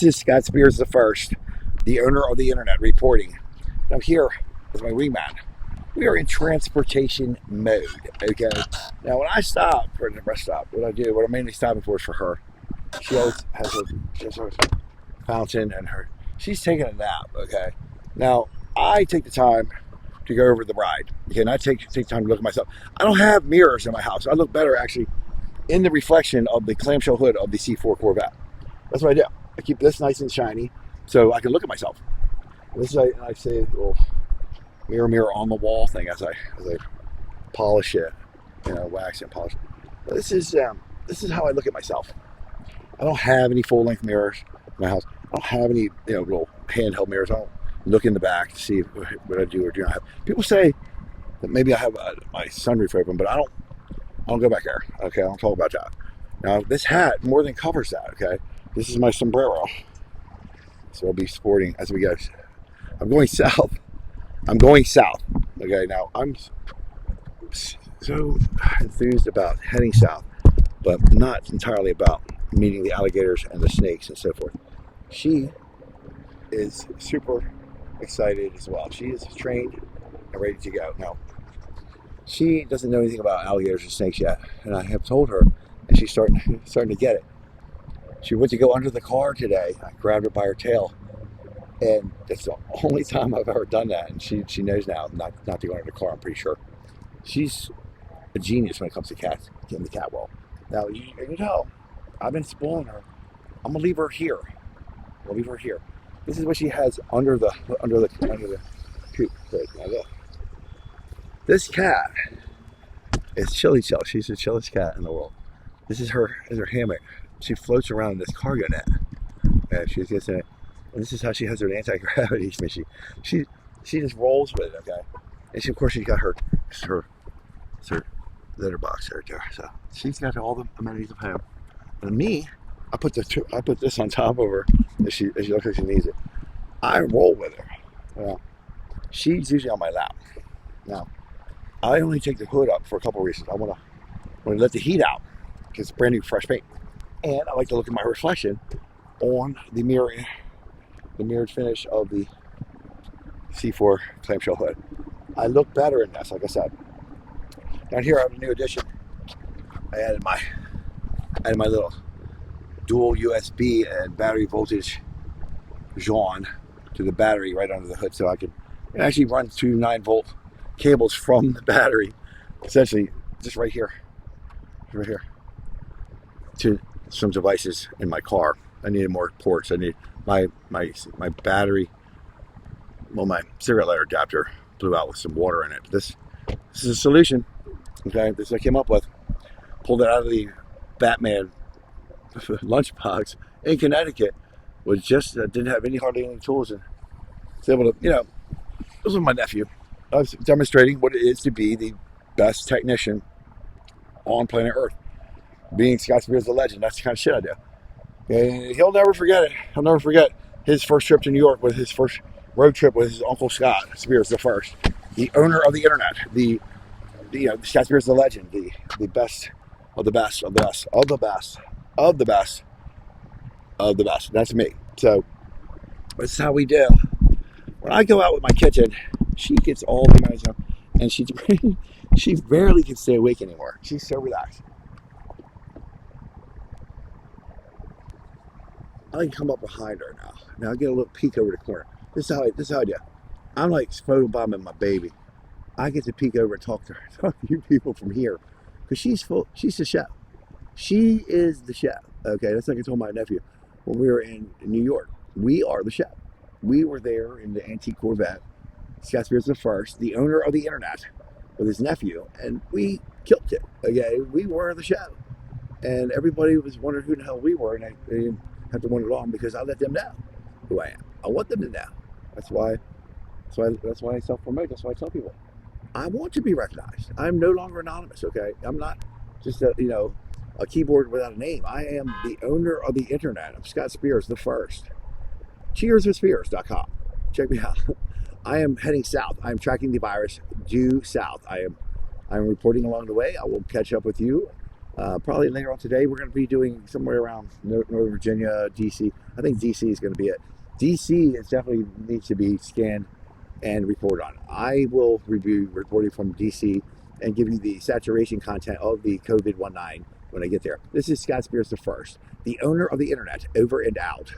This is Scott Spears the First, the owner of the internet, reporting. I'm here with my wingman. We are in transportation mode, okay? Now, when I stop for the rest stop, what I'm mainly stopping for is for her. She always has her fountain and she's taking a nap, okay? Now, I take the time to go over the ride, okay? And I take time to look at myself. I don't have mirrors in my house. I look better, actually, in the reflection of the clamshell hood of the C4 Corvette. That's what I do. I keep this nice and shiny so I can look at myself. This is, I say, a little mirror on the wall thing as I polish it, wax and polish it. But this is how I look at myself. I don't have any full length mirrors in my house. I don't have any little handheld mirrors. I don't look in the back to see what I do or do not have. People say that maybe I have my sunroof open, but I don't go back there. Okay, I don't talk about that. Now this hat more than covers that. Okay. This is my sombrero. So I'll be sporting as we go. I'm going south. Okay, now I'm so enthused about heading south, but not entirely about meeting the alligators and the snakes and so forth. She is super excited as well. She is trained and ready to go. Now, she doesn't know anything about alligators and snakes yet, and I have told her, and she's starting to get it. She went to go under the car today. I grabbed her by her tail, and that's the only time I've ever done that. And she knows now not to go under the car. I'm pretty sure. She's a genius when it comes to cats in the cat world. Now I've been spoiling her. I'm gonna leave her here. This is what she has under the coop. Now look. This cat is Chili Chill. She's the chillest cat in the world. This is her hammock. She floats around in this cargo net. And she gets in it. And this is how she has her anti-gravity machine. She just rolls with it, okay? And of course she's got her litter box right there. So she's got all the amenities of home. And me, I put this on top of her as she looks like she needs it. I roll with her. Well, she's usually on my lap. Now, I only take the hood up for a couple of reasons. I want to let the heat out because it's brand new, fresh paint. And I like to look at my reflection on the mirrored finish of the C4 clamshell hood. I look better in this, like I said. Down here I have a new addition. I added my little dual USB and battery voltage jawn to the battery right under the hood, so I can actually run two 9-volt cables from the battery, essentially just right here, to some devices in my car. I needed more ports. I need my battery. Well, my cigarette lighter adapter blew out with some water in it. This is a solution. Okay, this I came up with. Pulled it out of the Batman lunchbox in Connecticut. Was just didn't have hardly any tools, and was able to this was my nephew. I was demonstrating what it is to be the best technician on planet Earth. Being Scott Spears the legend, that's the kind of shit I do. And he'll never forget it. He'll never forget his first trip to New York with his first road trip with his Uncle Scott Spears the First, the owner of the internet, the Scott Spears the legend, the best of the best of the best of the best of the best of the best. That's me. So this is how we do. When I go out with my kitchen, she gets all the money, and she barely can stay awake anymore. She's so relaxed. I can come up behind her now. Now I get a little peek over the corner. This is how I do. I'm like photobombing my baby. I get to peek over and talk to you people from here, because she's the chef. She is the chef. Okay, that's like I told my nephew when we were in New York. We are the chef. We were there in the antique Corvette. Scott Spears the First, the owner of the internet, with his nephew, and we killed it. Okay, we were the chef, and everybody was wondering who the hell we were, and they didn't have to wonder long because I let them know who I am. I want them to know. That's why I self-promote. That's why I tell people I want to be recognized. I'm no longer anonymous. Okay, I'm not just a keyboard without a name. I am the owner of the internet. I'm Scott Spears the First. CheersWithSpears.com. Check me out. I am heading south. I am tracking the virus due south. I am reporting along the way. I will catch up with you Probably later on today, we're going to be doing somewhere around Northern Virginia, DC. I think DC is going to be it. DC is definitely needs to be scanned and report on. I will be reporting from DC and give you the saturation content of the COVID-19 when I get there. This is Scott Spears the First, the owner of the internet, over and out.